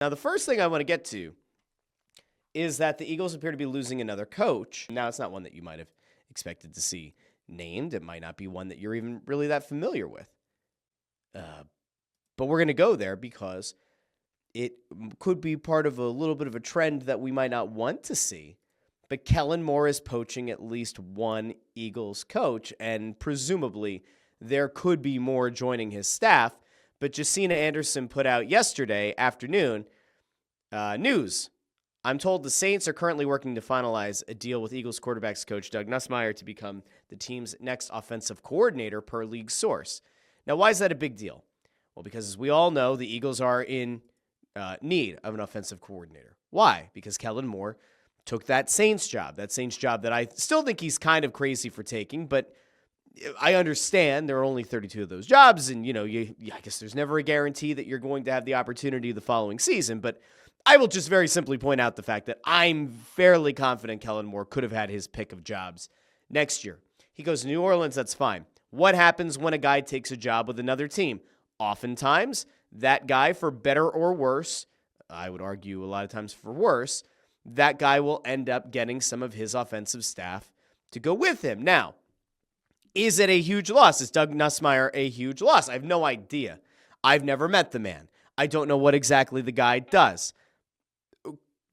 Now, the first thing I want to get to is that the Eagles appear to be losing another coach. Now, it's not one that you might have expected to see named. It might not be one that you're even really that familiar with. But we're going to go there because it could be part of a little bit of a trend that we might not want to see. But Kellen Moore is poaching at least one Eagles coach, and presumably there could be more joining his staff. But Jacina Anderson put out yesterday afternoon news. I'm told the Saints are currently working to finalize a deal with Eagles quarterbacks coach Doug Nussmeier to become the team's next offensive coordinator per league source. Now, why is that a big deal? Well, because as we all know, the Eagles are in need of an offensive coordinator. Why? Because Kellen Moore took that Saints job that I still think he's kind of crazy for taking, but I understand there are only 32 of those jobs, and I guess there's never a guarantee that you're going to have the opportunity the following season, but I will just very simply point out the fact that I'm fairly confident Kellen Moore could have had his pick of jobs next year. He goes to New Orleans, that's fine. What happens when a guy takes a job with another team? Oftentimes, that guy, for better or worse, I would argue a lot of times for worse, that guy will end up getting some of his offensive staff to go with him. Now, is it a huge loss? Is Doug Nussmeier a huge loss? I have no idea. I've never met the man. I don't know what exactly the guy does.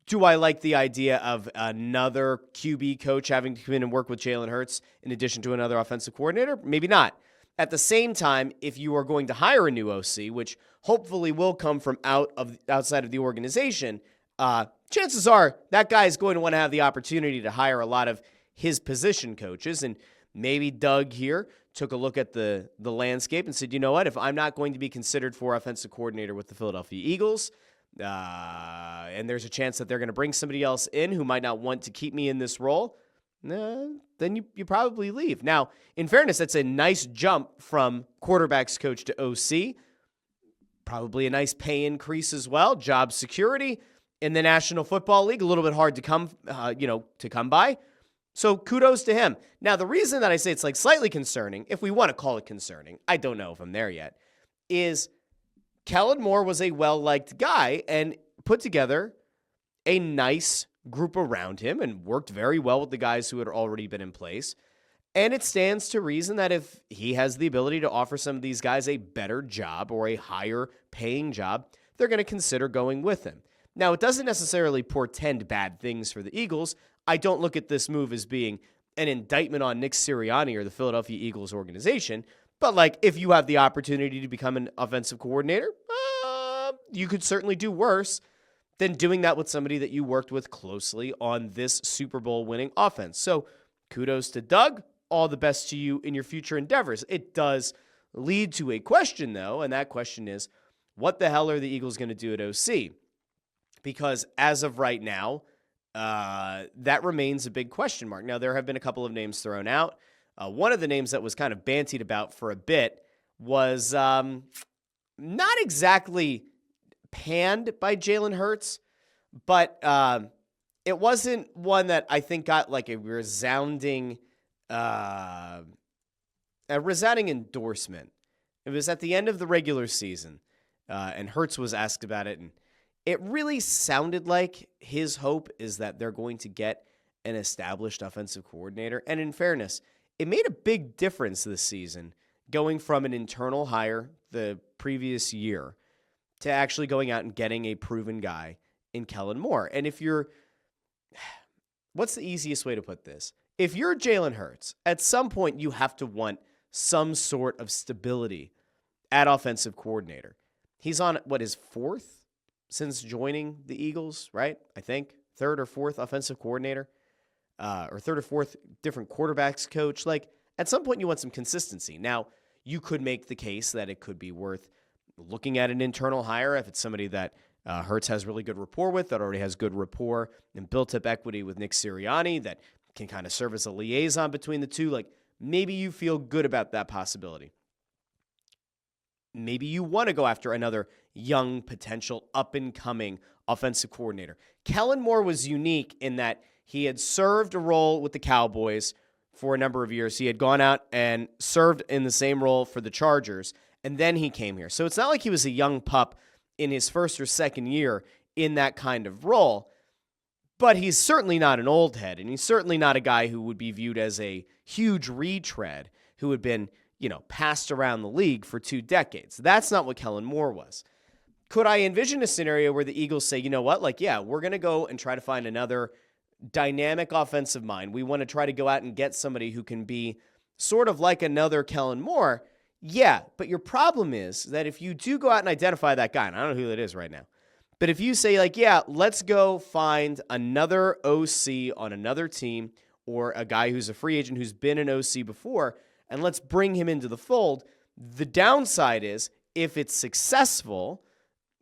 Do I like the idea of another QB coach having to come in and work with Jalen Hurts in addition to another offensive coordinator? Maybe not. At the same time, if you are going to hire a new OC, which hopefully will come from outside of the organization, chances are that guy is going to want to have the opportunity to hire a lot of his position coaches. And maybe Doug here took a look at the landscape and said, you know what, if I'm not going to be considered for offensive coordinator with the Philadelphia Eagles, and there's a chance that they're going to bring somebody else in who might not want to keep me in this role, then you probably leave. Now, in fairness, that's a nice jump from quarterbacks coach to OC. Probably a nice pay increase as well. Job security in the National Football League, a little bit hard to come by. So kudos to him. Now, the reason that I say it's like slightly concerning, if we want to call it concerning, I don't know if I'm there yet, is Kellen Moore was a well-liked guy and put together a nice group around him and worked very well with the guys who had already been in place. And it stands to reason that if he has the ability to offer some of these guys a better job or a higher paying job, they're going to consider going with him. Now, it doesn't necessarily portend bad things for the Eagles. I don't look at this move as being an indictment on Nick Sirianni or the Philadelphia Eagles organization. But if you have the opportunity to become an offensive coordinator, you could certainly do worse than doing that with somebody that you worked with closely on this Super Bowl winning offense. So kudos to Doug. All the best to you in your future endeavors. It does lead to a question, though, and that question is, what the hell are the Eagles going to do at OC? Because as of right now, that remains a big question mark. Now, there have been a couple of names thrown out. One of the names that was kind of bantied about for a bit was not exactly panned by Jalen Hurts, but it wasn't one that I think got like a resounding endorsement. It was at the end of the regular season, and Hurts was asked about it, and it really sounded like his hope is that they're going to get an established offensive coordinator. And in fairness, it made a big difference this season going from an internal hire the previous year to actually going out and getting a proven guy in Kellen Moore. And what's the easiest way to put this? If you're Jalen Hurts, at some point you have to want some sort of stability at offensive coordinator. He's on, his fourth since joining the Eagles, right? I think third or fourth offensive coordinator, or third or fourth different quarterbacks coach. At some point you want some consistency. Now, you could make the case that it could be worth looking at an internal hire if it's somebody that Hurts has really good rapport with, that already has good rapport and built up equity with Nick Sirianni, that can kind of serve as a liaison between the two. Maybe you feel good about that possibility. Maybe you want to go after another young, potential, up-and-coming offensive coordinator. Kellen Moore was unique in that he had served a role with the Cowboys for a number of years. He had gone out and served in the same role for the Chargers, and then he came here. So it's not like he was a young pup in his first or second year in that kind of role. But he's certainly not an old head, and he's certainly not a guy who would be viewed as a huge retread who had been, passed around the league for 2 decades. That's not what Kellen Moore was. Could I envision a scenario where the Eagles say, you know what, we're going to go and try to find another dynamic offensive mind. We want to try to go out and get somebody who can be sort of like another Kellen Moore. Yeah, but your problem is that if you do go out and identify that guy, and I don't know who that is right now, but if you say, let's go find another OC on another team or a guy who's a free agent who's been an OC before, and let's bring him into the fold, the downside is if it's successful,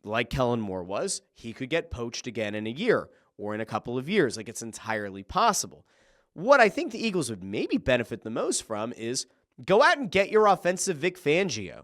like Kellen Moore was, he could get poached again in a year or in a couple of years. It's entirely possible. What I think the Eagles would maybe benefit the most from is go out and get your offensive Vic Fangio.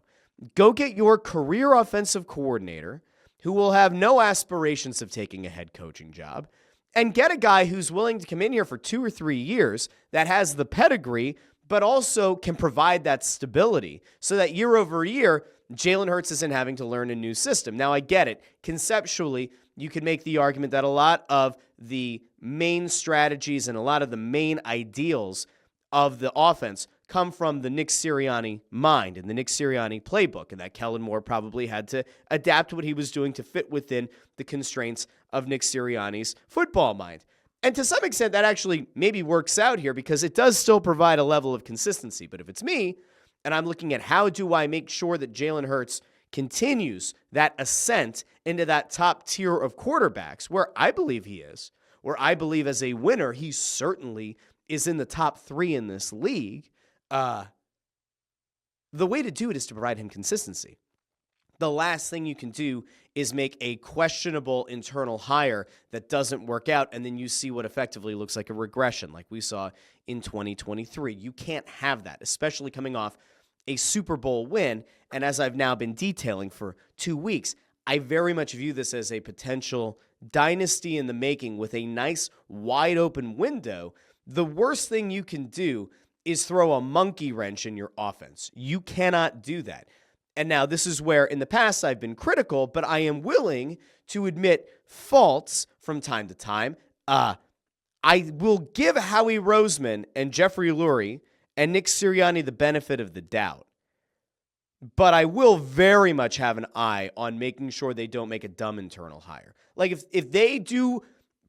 Go get your career offensive coordinator who will have no aspirations of taking a head coaching job, and get a guy who's willing to come in here for 2 or 3 years that has the pedigree, but also can provide that stability so that year over year, Jalen Hurts isn't having to learn a new system. Now, I get it. Conceptually, you could make the argument that a lot of the main strategies and a lot of the main ideals of the offense come from the Nick Sirianni mind and the Nick Sirianni playbook, and that Kellen Moore probably had to adapt what he was doing to fit within the constraints of Nick Sirianni's football mind. And to some extent, that actually maybe works out here because it does still provide a level of consistency. But if it's me, and I'm looking at how do I make sure that Jalen Hurts continues that ascent into that top tier of quarterbacks, where I believe he is, where I believe as a winner, he certainly is in the top 3 in this league, the way to do it is to provide him consistency. The last thing you can do is make a questionable internal hire that doesn't work out, and then you see what effectively looks like a regression like we saw in 2023. You can't have that, especially coming off a Super Bowl win. And as I've now been detailing for 2 weeks, I very much view this as a potential dynasty in the making with a nice wide open window. The worst thing you can do is throw a monkey wrench in your offense. You cannot do that. And now this is where in the past I've been critical, but I am willing to admit faults from time to time. I will give Howie Roseman and Jeffrey Lurie and Nick Sirianni the benefit of the doubt. But I will very much have an eye on making sure they don't make a dumb internal hire. If they do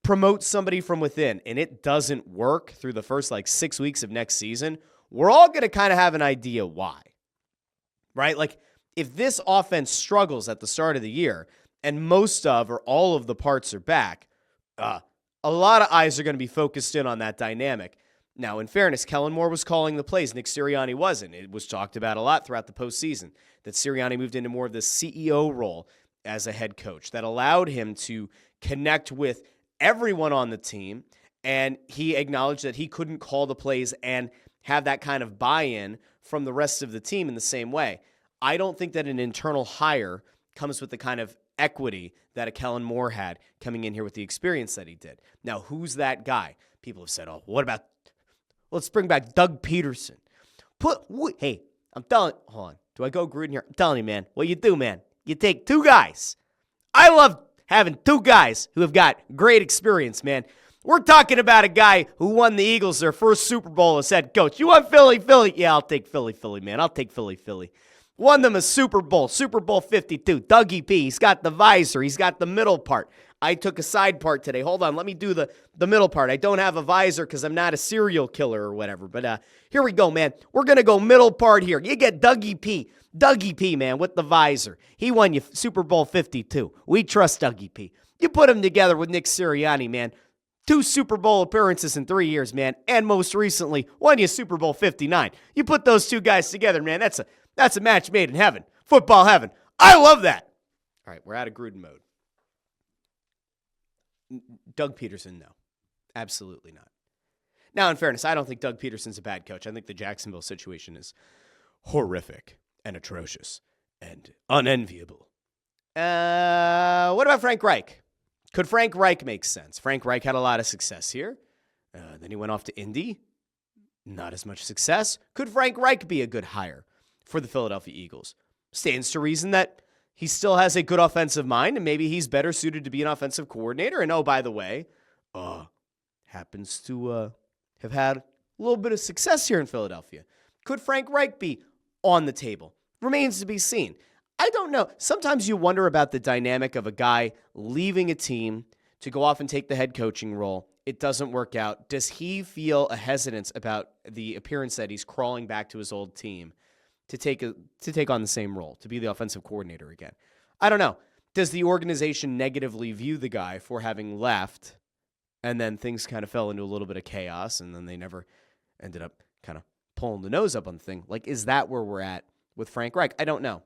promote somebody from within and it doesn't work through the first 6 weeks of next season, we're all going to kind of have an idea why, right? If this offense struggles at the start of the year and most of or all of the parts are back, a lot of eyes are going to be focused in on that dynamic. Now, in fairness, Kellen Moore was calling the plays. Nick Sirianni wasn't. It was talked about a lot throughout the postseason that Sirianni moved into more of the CEO role as a head coach that allowed him to connect with everyone on the team, and he acknowledged that he couldn't call the plays and have that kind of buy-in from the rest of the team in the same way. I don't think that an internal hire comes with the kind of equity that a Kellen Moore had coming in here with the experience that he did. Now, who's that guy? People have said, let's bring back Doug Peterson. Hey, I'm telling, hold on. Do I go Gruden here? I'm telling you, man, what you do, man, you take 2 guys. I love having 2 guys who have got great experience, man. We're talking about a guy who won the Eagles their first Super Bowl as head coach. You want Philly? Yeah, I'll take Philly, man. I'll take Philly. Won them a Super Bowl 52. Dougie P. He's got the visor. He's got the middle part. I took a side part today. Hold on, let me do the middle part. I don't have a visor because I'm not a serial killer or whatever. But here we go, man. We're going to go middle part here. You get Dougie P, man, with the visor. He won you Super Bowl 52. We trust Dougie P. You put him together with Nick Sirianni, man. 2 Super Bowl appearances in 3 years, man. And most recently, won you Super Bowl 59. You put those 2 guys together, man. That's a match made in heaven. Football heaven. I love that. All right, we're out of Gruden mode. Doug Peterson, no. Absolutely not. Now, in fairness, I don't think Doug Peterson's a bad coach. I think the Jacksonville situation is horrific and atrocious and unenviable. What about Frank Reich? Could Frank Reich make sense? Frank Reich had a lot of success here. Then he went off to Indy. Not as much success. Could Frank Reich be a good hire for the Philadelphia Eagles? Stands to reason that he still has a good offensive mind, and maybe he's better suited to be an offensive coordinator. And oh, by the way, happens to have had a little bit of success here in Philadelphia. Could Frank Reich be on the table? Remains to be seen. I don't know. Sometimes you wonder about the dynamic of a guy leaving a team to go off and take the head coaching role. It doesn't work out. Does he feel a hesitance about the appearance that he's crawling back to his old team to take on the same role, to be the offensive coordinator again? I don't know. Does the organization negatively view the guy for having left, and then things kind of fell into a little bit of chaos, and then they never ended up kind of pulling the nose up on the thing? Like, is that where we're at with Frank Reich? I don't know.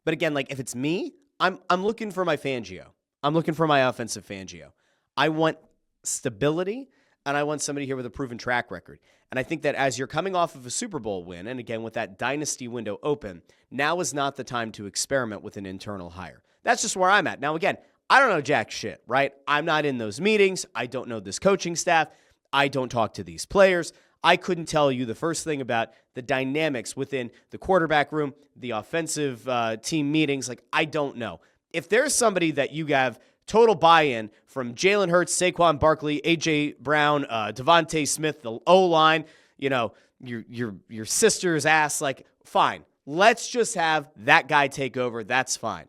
But again, like, if it's me, I'm looking for my Fangio. I'm looking for my offensive Fangio. I want stability, and I want somebody here with a proven track record. And I think that as you're coming off of a Super Bowl win, and again, with that dynasty window open, now is not the time to experiment with an internal hire. That's just where I'm at. Now, again, I don't know jack shit, right? I'm not in those meetings. I don't know this coaching staff. I don't talk to these players. I couldn't tell you the first thing about the dynamics within the quarterback room, the offensive team meetings. Like, I don't know. If there's somebody that you have total buy-in from Jalen Hurts, Saquon Barkley, A.J. Brown, Devontae Smith, the O-line, your sister's ass, like, fine. Let's just have that guy take over. That's fine.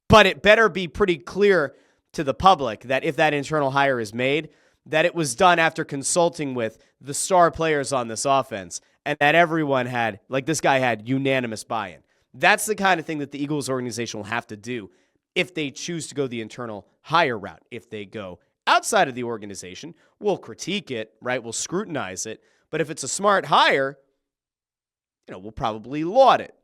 But it better be pretty clear to the public that if that internal hire is made, that it was done after consulting with the star players on this offense, and that everyone had, like this guy had, unanimous buy-in. That's the kind of thing that the Eagles organization will have to do if they choose to go the internal hire route. If they go outside of the organization, we'll critique it, right? We'll scrutinize it. But if it's a smart hire, we'll probably laud it.